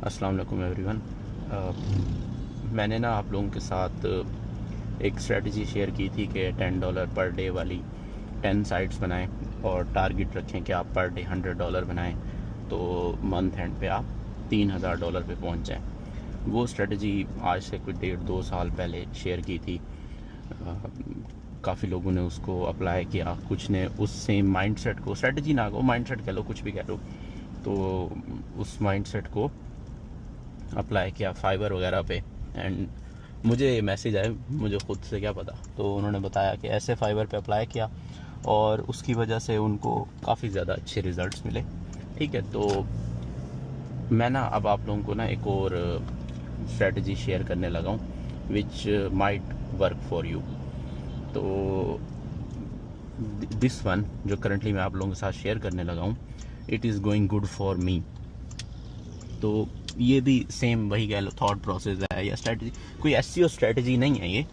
अस्सलाम वालेकुम एवरीवन। मैंने ना आप लोगों के साथ एक स्ट्रेटजी शेयर की थी कि $10 पर डे वाली 10 साइट्स बनाएं और टारगेट रखें कि आप पर डे $100 बनाएं तो मंथ एंड पे आप $3000 पे पहुंच जाएं। वो स्ट्रेटजी आज से कुछ 1.5-2 साल पहले शेयर की थी। काफ़ी लोगों ने उसको अप्लाई किया, कुछ ने उस सेम माइंडसेट को, स्ट्रेटजी ना कहो, माइंडसेट कह लो, कुछ भी कह लो, तो उस माइंडसेट को अप्लाई किया फाइवर वगैरह पे। एंड मुझे मैसेज आए, मुझे ख़ुद से क्या पता, तो उन्होंने बताया कि ऐसे फाइवर पे अप्लाई किया और उसकी वजह से उनको काफ़ी ज़्यादा अच्छे रिज़ल्ट्स मिले। ठीक है, तो मैं ना अब आप लोगों को ना एक और स्ट्रेटजी शेयर करने लगा हूँ which might work for you. तो दिस वन जो करंटली मैं आप लोगों के साथ शेयर करने लगा हूँ, it is going good for मी। तो ये भी सेम वही कह लो थॉट प्रोसेस है या स्ट्रेटजी, कोई एसईओ स्ट्रेटजी नहीं है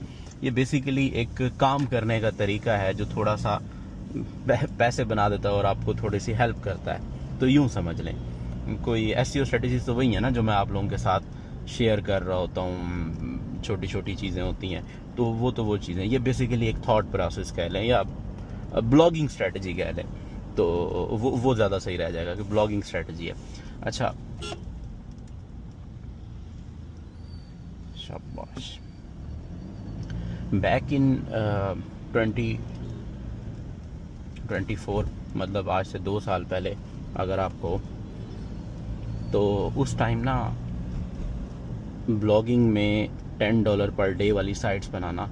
ये बेसिकली एक काम करने का तरीका है जो थोड़ा सा पैसे बना देता है और आपको थोड़ी सी हेल्प करता है। तो यूँ समझ लें, कोई एसईओ स्ट्रेटजी तो वही है ना जो मैं आप लोगों के साथ शेयर कर रहा होता हूँ, छोटी छोटी चीज़ें होती हैं, तो वो चीज़ें, ये बेसिकली एक थॉट प्रोसेस कह लें या ब्लॉगिंग स्ट्रेटजी कह लें, तो वो ज़्यादा सही रह जाएगा कि ब्लॉगिंग स्ट्रेटजी है। अच्छा, शाबाश। बैक इन 2024, मतलब आज से 2 साल पहले अगर आपको, तो उस टाइम ना ब्लॉगिंग में $10 पर डे वाली साइट्स बनाना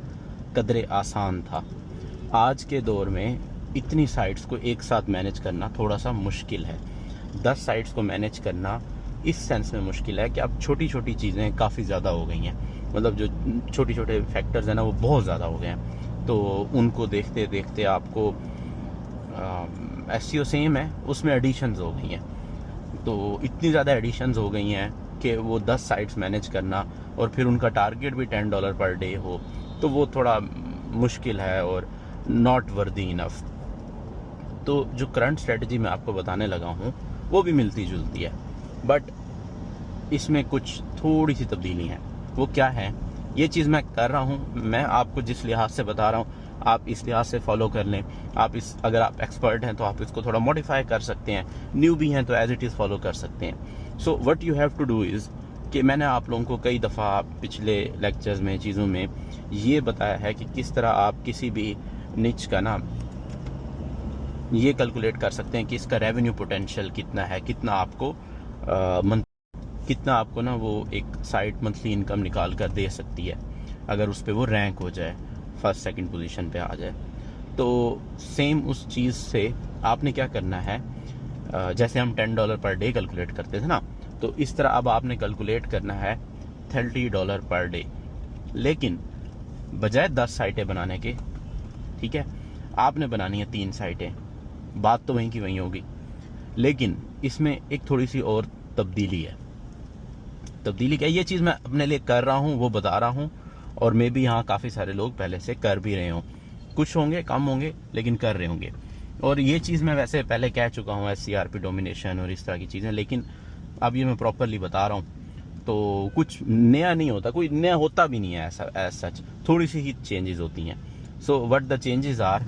कदरे आसान था। आज के दौर में इतनी साइट्स को एक साथ मैनेज करना थोड़ा सा मुश्किल है। 10 साइट्स को मैनेज करना इस सेंस में मुश्किल है कि अब छोटी छोटी चीज़ें काफ़ी ज़्यादा हो गई हैं, मतलब जो छोटे छोटे फैक्टर्स हैं ना वो बहुत ज़्यादा हो गए हैं, तो उनको देखते देखते आपको एसईओ सेम है, उसमें एडिशंस हो गई हैं, तो इतनी ज़्यादा एडिशंस हो गई हैं कि वो 10 साइट्स मैनेज करना और फिर उनका टारगेट भी $10 पर डे हो, तो वो थोड़ा मुश्किल है और नॉट वर्दी इनफ। तो जो करंट स्ट्रेटजी मैं आपको बताने लगा हूँ वो भी मिलती जुलती है, बट इसमें कुछ थोड़ी सी तब्दीली है। वो क्या है, ये चीज़ मैं कर रहा हूँ, मैं आपको जिस लिहाज से बता रहा हूँ आप इस लिहाज से फॉलो कर लें। अगर आप एक्सपर्ट हैं तो आप इसको थोड़ा मॉडिफाई कर सकते हैं, न्यू भी हैं तो एज इट इज़ फॉलो कर सकते हैं। So what you have to do is कि मैंने आप लोगों को कई दफ़ा पिछले लेक्चर्स में, चीज़ों में ये बताया है कि किस तरह आप किसी भी निच का ना ये कैलकुलेट कर सकते हैं कि इसका रेवेन्यू पोटेंशियल कितना है, कितना आपको ना वो एक साइट मंथली इनकम निकाल कर दे सकती है अगर उस पर वो रैंक हो जाए, फर्स्ट सेकंड पोजीशन पे आ जाए। तो सेम उस चीज़ से आपने क्या करना है, जैसे हम $10 पर डे कैलकुलेट करते थे ना, तो इस तरह अब आपने कैलकुलेट करना है $30 पर डे, लेकिन बजाय 10 साइटें बनाने के, ठीक है, आपने बनानी है 3 साइटें। बात तो वहीं की वहीं होगी, लेकिन इसमें एक थोड़ी सी और तब्दीली है। तब्दीली क्या, ये चीज़ मैं अपने लिए कर रहा हूँ, वो बता रहा हूँ, और मे भी यहाँ काफ़ी सारे लोग पहले से कर भी रहे हों, कुछ होंगे कम होंगे लेकिन कर रहे होंगे। और ये चीज़ मैं वैसे पहले कह चुका हूँ, SCRP डोमिनेशन और इस तरह की चीज़ें, लेकिन अब ये मैं प्रॉपरली बता रहा हूँ। तो कुछ नया नहीं होता, कोई नया होता भी नहीं है ऐसा एज सच, थोड़ी सी ही चेंजेस होती हैं। So what the changes are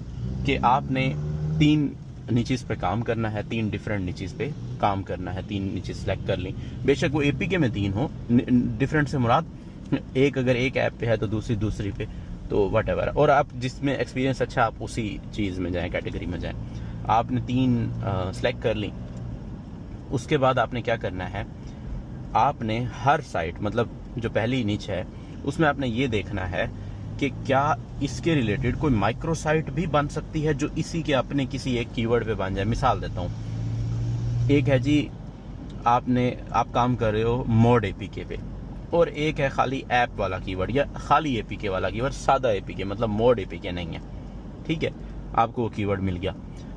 कि आपने 3 नीचेस पे काम करना है, 3 डिफरेंट नीचेस पे काम करना है, 3 नीचेस सेलेक्ट कर ली, बेशक वो APK में 3 हो, डिफरेंट से मुराद एक, अगर एक ऐप पे है तो दूसरी पे, तो वट एवर, और आप जिसमें एक्सपीरियंस अच्छा आप उसी चीज़ में जाएं, कैटेगरी में जाएं। आपने 3 सेलेक्ट कर ली, उसके बाद आपने क्या करना है, आपने हर साइट, मतलब जो पहली नीच है उसमें आपने ये देखना है कि क्या इसके रिलेटेड कोई माइक्रो साइट भी बन सकती है जो इसी के अपने किसी एक कीवर्ड पे बन जाए। मिसाल देता हूँ, एक है जी आप काम कर रहे हो मोड APK पे, और एक है खाली ऐप वाला कीवर्ड या खाली APK वाला कीवर्ड, सादा APK, मतलब मोड APK नहीं है, ठीक है, आपको वो कीवर्ड मिल गया,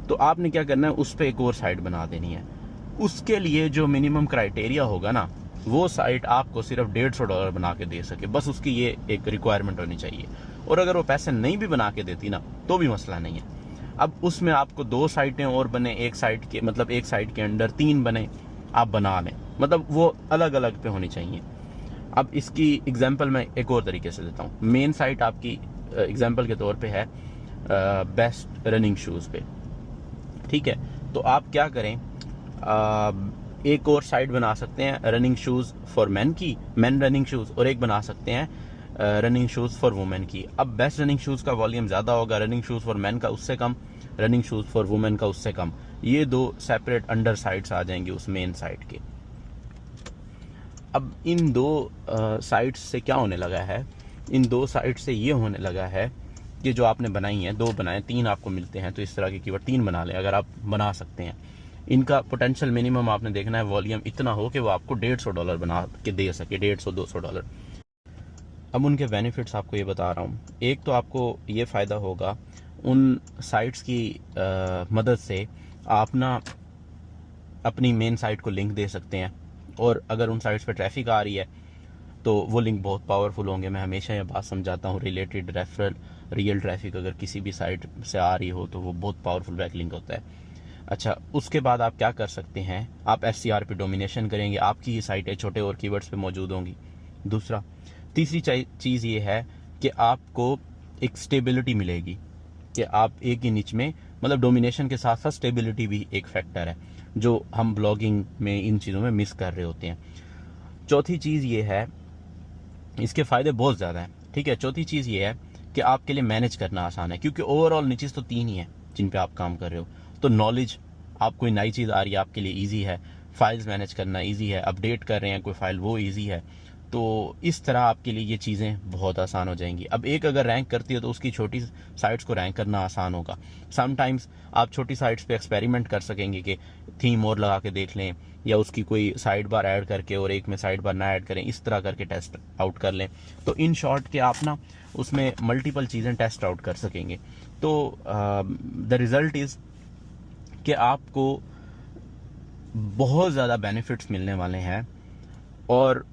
तो आपने क्या करना है, उस पर एक और साइट बना देनी है। उसके लिए जो मिनिमम क्राइटेरिया होगा ना, वो साइट आपको सिर्फ $150 बना के दे सके, बस उसकी ये एक रिक्वायरमेंट होनी चाहिए। और अगर वो पैसे नहीं भी बना के देती ना तो भी मसला नहीं है। अब उसमें आपको 2 साइटें और बने, एक साइट के अंदर 3 बने, आप बना लें, मतलब वो अलग अलग पे होनी चाहिए। अब इसकी एग्जांपल मैं एक और तरीके से देता हूँ। मेन साइट आपकी एग्जांपल के तौर पे है बेस्ट रनिंग शूज़ पे, ठीक है। तो आप क्या करें, एक और साइट बना सकते हैं रनिंग शूज़ फॉर मैन की, मैन रनिंग शूज़, और एक बना सकते हैं रनिंग शूज़ फॉर वुमेन की। अब बेस्ट रनिंग शूज़ का वॉल्यूम ज़्यादा होगा, रनिंग शूज़ फॉर मैन का उससे कम, रनिंग शूज़ फॉर वुमेन का उससे कम। ये दो सेपरेट अंडर साइट्स आ जाएंगी उस मेन साइट के। अब इन दो साइट्स से क्या होने लगा है, इन दो साइट से ये होने लगा है कि जो आपने बनाई है, दो बनाए, तीन आपको मिलते हैं, तो इस तरह के कीवर्ड तीन बना लें अगर आप बना सकते हैं। इनका पोटेंशियल मिनिमम आपने देखना है वॉल्यूम इतना हो कि वो आपको $150 बना के दे सके, $150-200। अब उनके बेनिफिट्स आपको ये बता रहा हूँ। एक तो आपको ये फ़ायदा होगा, उन साइट्स की मदद से आप ना अपनी मेन साइट को लिंक दे सकते हैं, और अगर उन साइट्स पर ट्रैफिक आ रही है तो वो लिंक बहुत पावरफुल होंगे। मैं हमेशा ये बात समझाता हूँ, रिलेटेड रेफरल रियल ट्रैफिक अगर किसी भी साइट से आ रही हो तो वो बहुत पावरफुल बैक लिंक होता है। अच्छा, उसके बाद आप क्या कर सकते हैं, आप SCR पे डोमिनेशन करेंगे, आपकी ये साइटें छोटे और कीवर्ड्स पे मौजूद होंगी। तीसरी चीज़ ये है कि आपको एक स्टेबिलिटी मिलेगी कि आप एक ही निच में, मतलब डोमिनेशन के साथ साथ स्टेबिलिटी भी एक फैक्टर है जो हम ब्लॉगिंग में इन चीज़ों में मिस कर रहे होते हैं। चौथी चीज़ ये है, इसके फ़ायदे बहुत ज़्यादा हैं, ठीक है। चौथी चीज़ ये है कि आपके लिए मैनेज करना आसान है, क्योंकि ओवरऑल निचेस तो तीन ही हैं जिन पे आप काम कर रहे हो। तो नॉलेज, आप कोई नई चीज़ आ रही है आपके लिए ईजी है, फाइल्स मैनेज करना ईजी है, अपडेट कर रहे हैं कोई फाइल वो ईजी है। तो इस तरह आपके लिए ये चीज़ें बहुत आसान हो जाएंगी। अब एक अगर रैंक करती है तो उसकी छोटी साइट्स को रैंक करना आसान होगा। समटाइम्स आप छोटी साइट्स पे एक्सपेरिमेंट कर सकेंगे कि थीम और लगा के देख लें, या उसकी कोई साइड बार ऐड करके और एक में साइड बार ना ऐड करें, इस तरह करके टेस्ट आउट कर लें। तो इन शॉर्ट के आप ना उसमें मल्टीपल चीज़ें टेस्ट आउट कर सकेंगे। तो द रिज़ल्ट इज़ कि आपको बहुत ज़्यादा बेनिफिट्स मिलने वाले हैं, और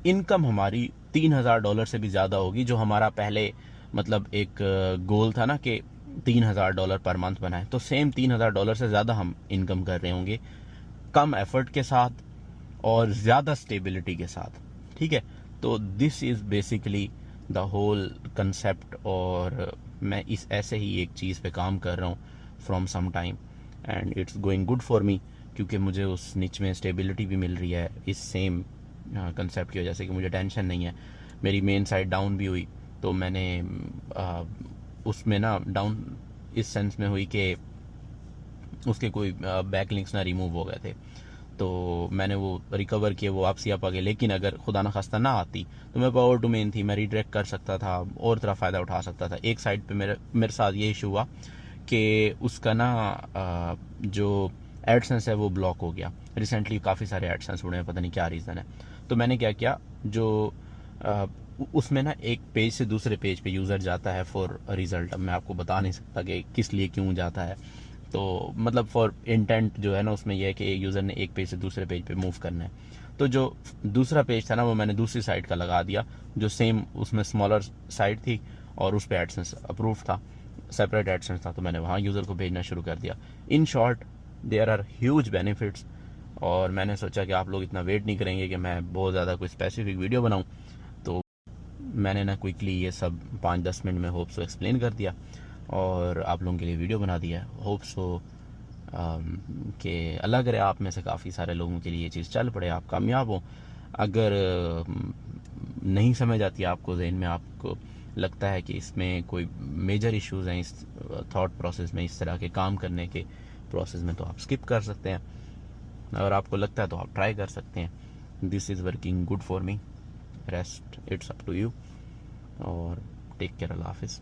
इनकम हमारी $3000 से भी ज़्यादा होगी, जो हमारा पहले मतलब एक गोल था ना कि $3000 पर मंथ बनाए, तो सेम $3000 से ज़्यादा हम इनकम कर रहे होंगे, कम एफर्ट के साथ और ज़्यादा स्टेबिलिटी के साथ, ठीक है। तो this is basically the whole concept, और मैं इस ऐसे ही एक चीज़ पे काम कर रहा हूँ from some time, and it's going good for me, क्योंकि मुझे उस निच में स्टेबिलिटी भी मिल रही है इस सेम कंसेप्ट की वजह से कि मुझे टेंशन नहीं है। मेरी मेन साइट डाउन भी हुई तो मैंने उसमें ना डाउन इस सेंस में हुई कि उसके कोई बैक लिंक्स ना रिमूव हो गए थे, तो मैंने वो रिकवर किए, वो वापसी आ गए। लेकिन अगर खुदा न खास्ता ना आती तो मैं पावर डोमेन थी, मैं रीडायरेक्ट कर सकता था और तरह फ़ायदा उठा सकता था। एक साइड पे मेरे साथ ये इशू हुआ कि उसका ना जो एडसेंस है वो ब्लॉक हो गया। रिसेंटली काफ़ी सारे एडसेंस उड़े हैं, पता नहीं क्या रीज़न है। तो मैंने क्या किया, जो उसमें ना एक पेज से दूसरे पेज पे यूज़र जाता है फॉर रिज़ल्ट। अब मैं आपको बता नहीं सकता कि किस लिए क्यों जाता है, तो मतलब फॉर इंटेंट जो है ना उसमें यह है कि यूज़र ने एक पेज से दूसरे पेज पे मूव करना है। तो जो दूसरा पेज था ना वो मैंने दूसरी साइट का लगा दिया, जो सेम उसमें स्मॉलर साइट थी और उस पर एडसेंस अप्रूव था, सेपरेट एडसेंस था, तो मैंने वहाँ यूज़र को भेजना शुरू कर दिया। In short there are huge benefits, और मैंने सोचा कि आप लोग इतना वेट नहीं करेंगे कि मैं बहुत ज़्यादा कोई स्पेसिफिक वीडियो बनाऊँ, तो मैंने ना क्विकली ये सब 5-10 मिनट में होप सो एक्सप्लेन कर दिया और आप लोगों के लिए वीडियो बना दिया। होप सो कि अल्लाह करे आप में से काफ़ी सारे लोगों के लिए ये चीज़ चल पड़े, आप कामयाब हो। अगर नहीं समझ आती आपको, जहन में आपको लगता है कि इसमें कोई मेजर इश्यूज़ हैं इस थॉट प्रोसेस में, इस तरह के काम करने के प्रोसेस में, तो आप स्किप कर सकते हैं। अगर आपको लगता है तो आप ट्राई कर सकते हैं। This is working good for me, rest it's up to you, और टेक केयर, अल्लाह हाफिज़।